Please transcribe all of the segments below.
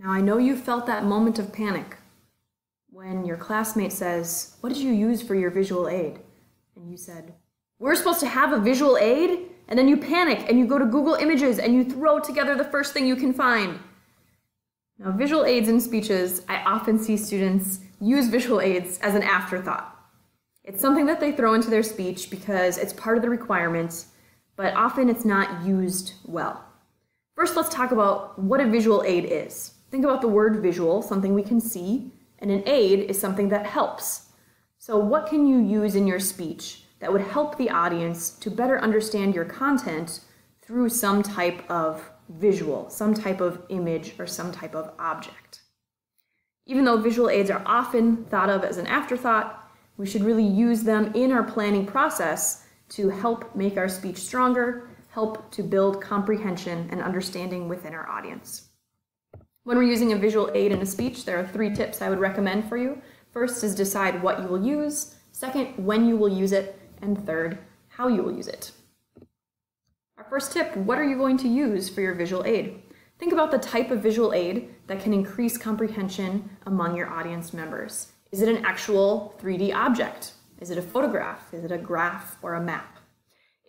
Now, I know you felt that moment of panic when your classmate says, "What did you use for your visual aid?" And you said, "We're supposed to have a visual aid?" And then you panic and you go to Google Images and you throw together the first thing you can find. Now, visual aids in speeches, I often see students use visual aids as an afterthought. It's something that they throw into their speech because it's part of the requirement, but often it's not used well. First, let's talk about what a visual aid is. Think about the word visual, something we can see, and an aid is something that helps. So what can you use in your speech that would help the audience to better understand your content through some type of visual, some type of image, or some type of object? Even though visual aids are often thought of as an afterthought, we should really use them in our planning process to help make our speech stronger, help to build comprehension and understanding within our audience. When we're using a visual aid in a speech, there are 3 tips I would recommend for you. First is decide what you will use. Second, when you will use it. And third, how you will use it. Our first tip, what are you going to use for your visual aid? Think about the type of visual aid that can increase comprehension among your audience members. Is it an actual 3D object? Is it a photograph? Is it a graph or a map?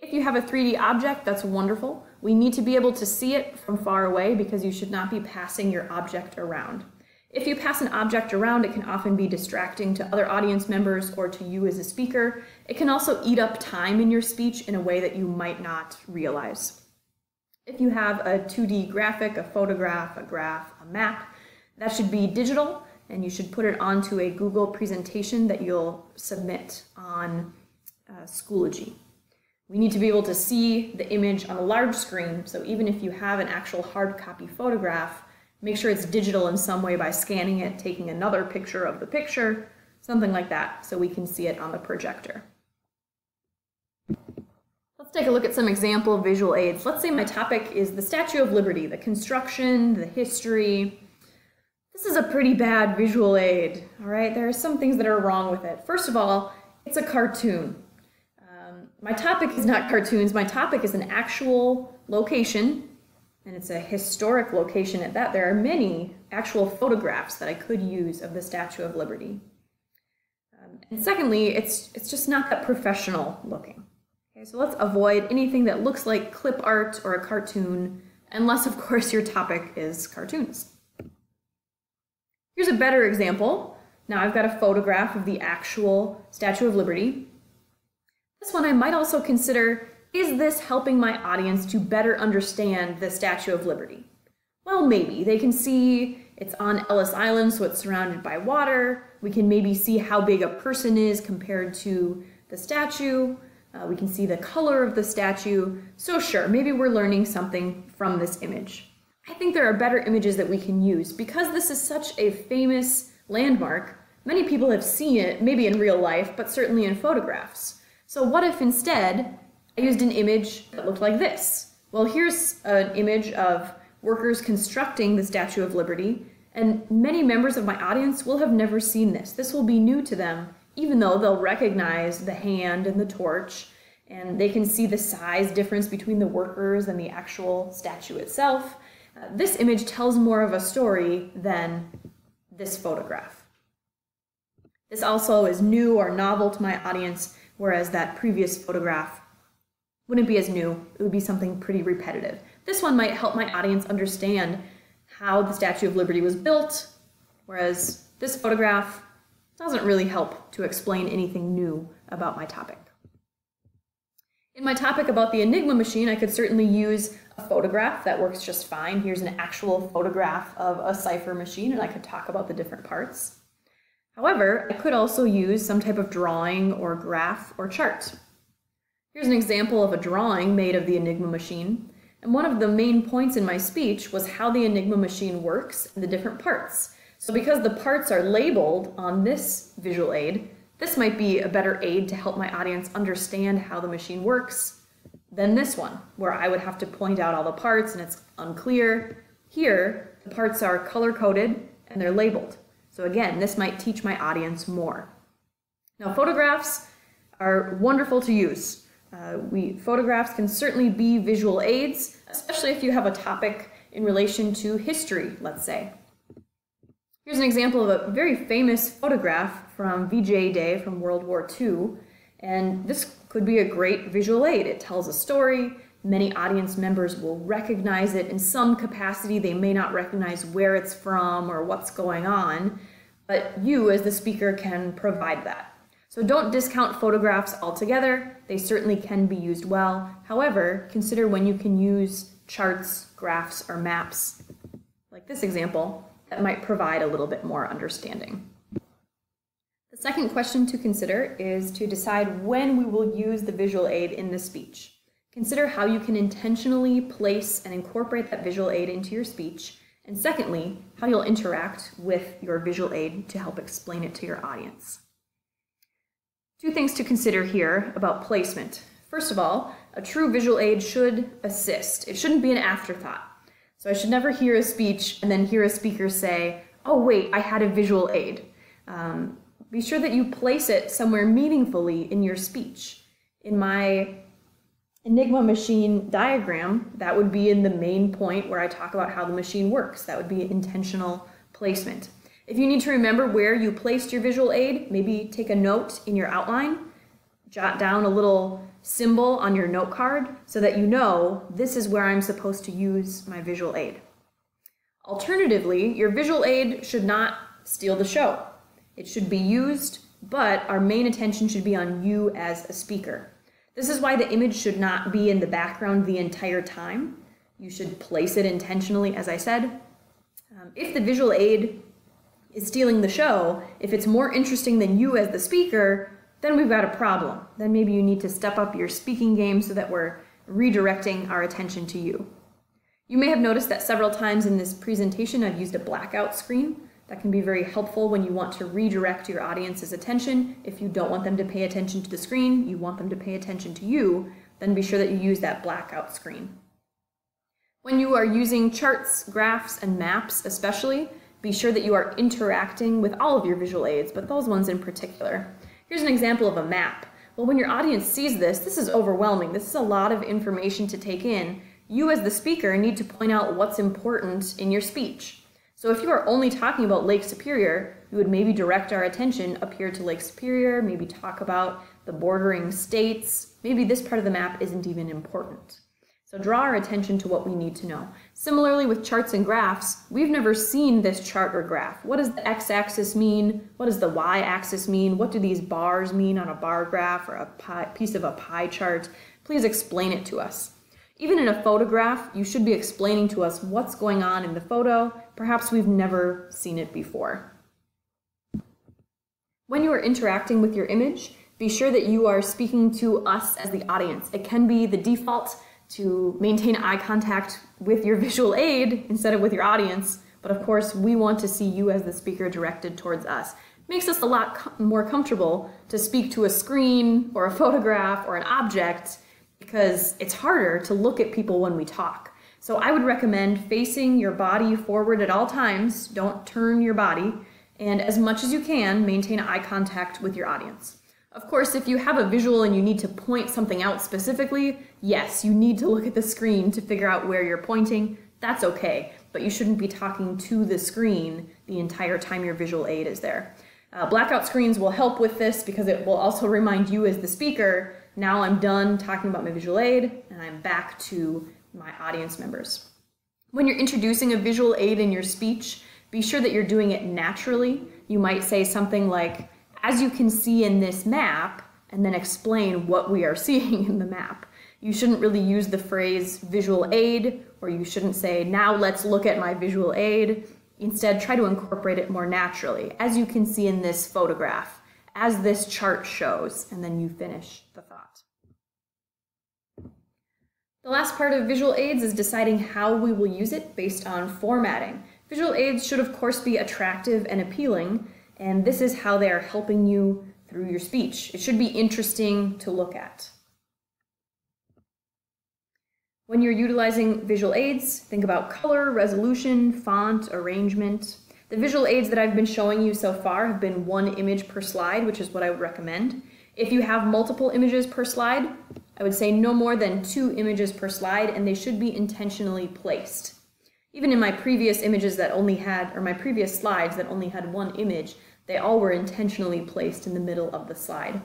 If you have a 3D object, that's wonderful. We need to be able to see it from far away because you should not be passing your object around. If you pass an object around, it can often be distracting to other audience members or to you as a speaker. It can also eat up time in your speech in a way that you might not realize. If you have a 2D graphic, a photograph, a graph, a map, that should be digital, and you should put it onto a Google presentation that you'll submit on Schoology. We need to be able to see the image on a large screen, so even if you have an actual hard copy photograph, make sure it's digital in some way by scanning it, taking another picture of the picture, something like that, so we can see it on the projector. Let's take a look at some example visual aids. Let's say my topic is the Statue of Liberty, the construction, the history. This is a pretty bad visual aid, all right? There are some things that are wrong with it. First of all, it's a cartoon. My topic is not cartoons. My topic is an actual location, and it's a historic location at that. There are many actual photographs that I could use of the Statue of Liberty. And secondly, it's just not that professional looking. Okay, so let's avoid anything that looks like clip art or a cartoon, unless of course your topic is cartoons. Here's a better example. Now I've got a photograph of the actual Statue of Liberty. This one I might also consider, is this helping my audience to better understand the Statue of Liberty? Well, maybe. They can see it's on Ellis Island, so it's surrounded by water. We can maybe see how big a person is compared to the statue. We can see the color of the statue. So sure, maybe we're learning something from this image. I think there are better images that we can use. Because this is such a famous landmark, many people have seen it, maybe in real life, but certainly in photographs. So what if instead I used an image that looked like this? Well, here's an image of workers constructing the Statue of Liberty, and many members of my audience will have never seen this. This will be new to them, even though they'll recognize the hand and the torch, and they can see the size difference between the workers and the actual statue itself. This image tells more of a story than this photograph. This also is new or novel to my audience, whereas that previous photograph wouldn't be as new. It would be something pretty repetitive. This one might help my audience understand how the Statue of Liberty was built, whereas this photograph doesn't really help to explain anything new about my topic. In my topic about the Enigma machine, I could certainly use a photograph. That works just fine. Here's an actual photograph of a cipher machine, and I could talk about the different parts. However, I could also use some type of drawing or graph or chart. Here's an example of a drawing made of the Enigma machine, and one of the main points in my speech was how the Enigma machine works and the different parts. So because the parts are labeled on this visual aid, this might be a better aid to help my audience understand how the machine works than this one, where I would have to point out all the parts and it's unclear. Here, the parts are color-coded and they're labeled. So again, this might teach my audience more. Now, photographs are wonderful to use. Photographs can certainly be visual aids, especially if you have a topic in relation to history, let's say. Here's an example of a very famous photograph from VJ Day from World War II, and this could be a great visual aid. It tells a story. Many audience members will recognize it in some capacity. They may not recognize where it's from or what's going on, but you as the speaker can provide that. So don't discount photographs altogether. They certainly can be used well. However, consider when you can use charts, graphs, or maps, like this example, that might provide a little bit more understanding. The second question to consider is to decide when we will use the visual aid in the speech. Consider how you can intentionally place and incorporate that visual aid into your speech, and secondly, how you'll interact with your visual aid to help explain it to your audience. Two things to consider here about placement. First of all, a true visual aid should assist. It shouldn't be an afterthought. So I should never hear a speech and then hear a speaker say, oh wait, I had a visual aid. Be sure that you place it somewhere meaningfully in your speech. In my Enigma machine diagram, that would be in the main point where I talk about how the machine works. That would be intentional placement. If you need to remember where you placed your visual aid, maybe take a note in your outline, jot down a little symbol on your note card so that you know this is where I'm supposed to use my visual aid. Alternatively, your visual aid should not steal the show. It should be used, but our main attention should be on you as a speaker. This is why the image should not be in the background the entire time. You should place it intentionally, as I said. If the visual aid is stealing the show, if it's more interesting than you as the speaker, then we've got a problem. Then maybe you need to step up your speaking game so that we're redirecting our attention to you. You may have noticed that several times in this presentation I've used a blackout screen. That can be very helpful when you want to redirect your audience's attention. If you don't want them to pay attention to the screen, you want them to pay attention to you, then be sure that you use that blackout screen. When you are using charts, graphs, and maps especially, be sure that you are interacting with all of your visual aids, but those ones in particular. Here's an example of a map. Well, when your audience sees this is overwhelming. This is a lot of information to take in. You as the speaker need to point out what's important in your speech. So if you are only talking about Lake Superior, you would maybe direct our attention up here to Lake Superior, maybe talk about the bordering states. Maybe this part of the map isn't even important. So draw our attention to what we need to know. Similarly with charts and graphs, we've never seen this chart or graph. What does the x-axis mean? What does the y-axis mean? What do these bars mean on a bar graph or a piece of a pie chart? Please explain it to us. Even in a photograph, you should be explaining to us what's going on in the photo. Perhaps we've never seen it before. When you are interacting with your image, be sure that you are speaking to us as the audience. It can be the default to maintain eye contact with your visual aid instead of with your audience, but of course we want to see you as the speaker directed towards us. It makes us a lot more comfortable to speak to a screen or a photograph or an object because it's harder to look at people when we talk. So I would recommend facing your body forward at all times. Don't turn your body, and as much as you can, maintain eye contact with your audience. Of course, if you have a visual and you need to point something out specifically, yes, you need to look at the screen to figure out where you're pointing. That's okay, but you shouldn't be talking to the screen the entire time your visual aid is there. Blackout screens will help with this because it will also remind you as the speaker, now I'm done talking about my visual aid and I'm back to my audience members. When you're introducing a visual aid in your speech, be sure that you're doing it naturally. You might say something like, as you can see in this map, and then explain what we are seeing in the map. You shouldn't really use the phrase visual aid, or you shouldn't say, now let's look at my visual aid. Instead, try to incorporate it more naturally. As you can see in this photograph, as this chart shows, and then you finish the thought. The last part of visual aids is deciding how we will use it based on formatting. Visual aids should of course be attractive and appealing, and this is how they are helping you through your speech. It should be interesting to look at. When you're utilizing visual aids, think about color, resolution, font, arrangement. The visual aids that I've been showing you so far have been one image per slide, which is what I would recommend. If you have multiple images per slide, I would say no more than 2 images per slide, and they should be intentionally placed. Even in my previous images that only had, or my previous slides that only had one image, they all were intentionally placed in the middle of the slide.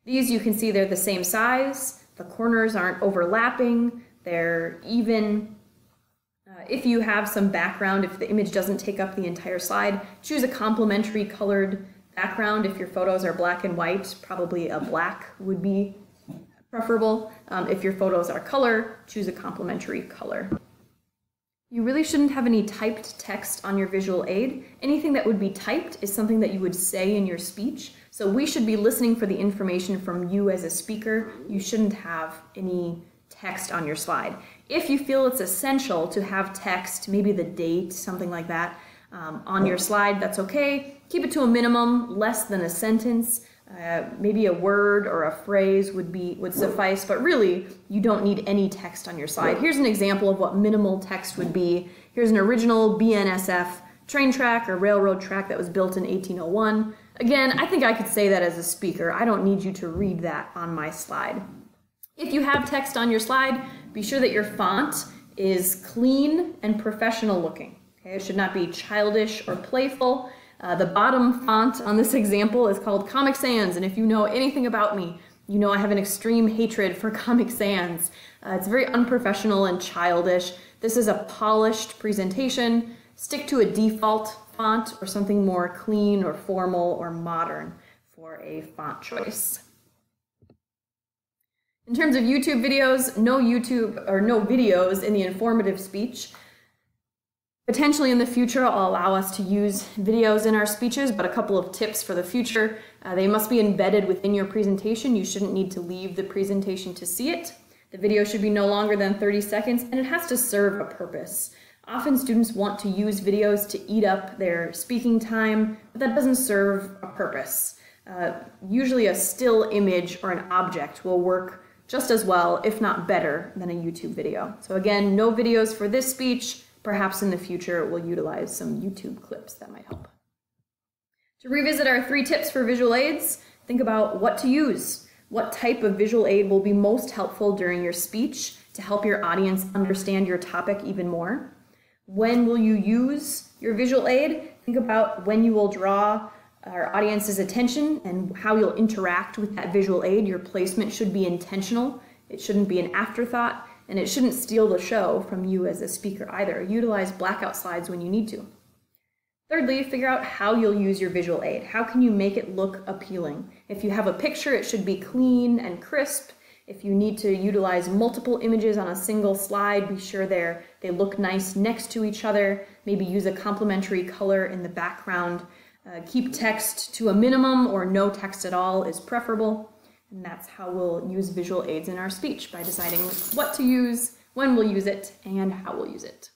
These, you can see they're the same size, the corners aren't overlapping, they're even. If you have some background, if the image doesn't take up the entire slide, choose a complementary colored background. If your photos are black and white, probably a black would be preferable. If your photos are color, choose a complementary color. You really shouldn't have any typed text on your visual aid. Anything that would be typed is something that you would say in your speech. So we should be listening for the information from you as a speaker. You shouldn't have any text on your slide. If you feel it's essential to have text, maybe the date, something like that, on your slide, that's okay. Keep it to a minimum, less than a sentence. Maybe a word or a phrase would suffice, but really you don't need any text on your slide. Here's an example of what minimal text would be. Here's an original BNSF train track or railroad track that was built in 1801. Again, I think I could say that as a speaker. I don't need you to read that on my slide. If you have text on your slide, be sure that your font is clean and professional looking. Okay? It should not be childish or playful. The bottom font on this example is called Comic Sans, and if you know anything about me, you know I have an extreme hatred for Comic Sans. It's very unprofessional and childish. This is a polished presentation. Stick to a default font or something more clean or formal or modern for a font choice. In terms of YouTube videos, no videos in the informative speech. Potentially in the future, I'll allow us to use videos in our speeches, but a couple of tips for the future. They must be embedded within your presentation. You shouldn't need to leave the presentation to see it. The video should be no longer than 30 seconds, and it has to serve a purpose. Often students want to use videos to eat up their speaking time, but that doesn't serve a purpose. Usually a still image or an object will work just as well, if not better, than a YouTube video. So again, no videos for this speech. Perhaps in the future we'll utilize some YouTube clips that might help. To revisit our 3 tips for visual aids, think about what to use. What type of visual aid will be most helpful during your speech to help your audience understand your topic even more? When will you use your visual aid? Think about when you will draw our audience's attention and how you'll interact with that visual aid. Your placement should be intentional. It shouldn't be an afterthought. And it shouldn't steal the show from you as a speaker either. Utilize blackout slides when you need to. Thirdly, figure out how you'll use your visual aid. How can you make it look appealing? If you have a picture, it should be clean and crisp. If you need to utilize multiple images on a single slide, be sure they look nice next to each other. Maybe use a complementary color in the background. Keep text to a minimum or no text at all is preferable. And that's how we'll use visual aids in our speech, by deciding what to use, when we'll use it, and how we'll use it.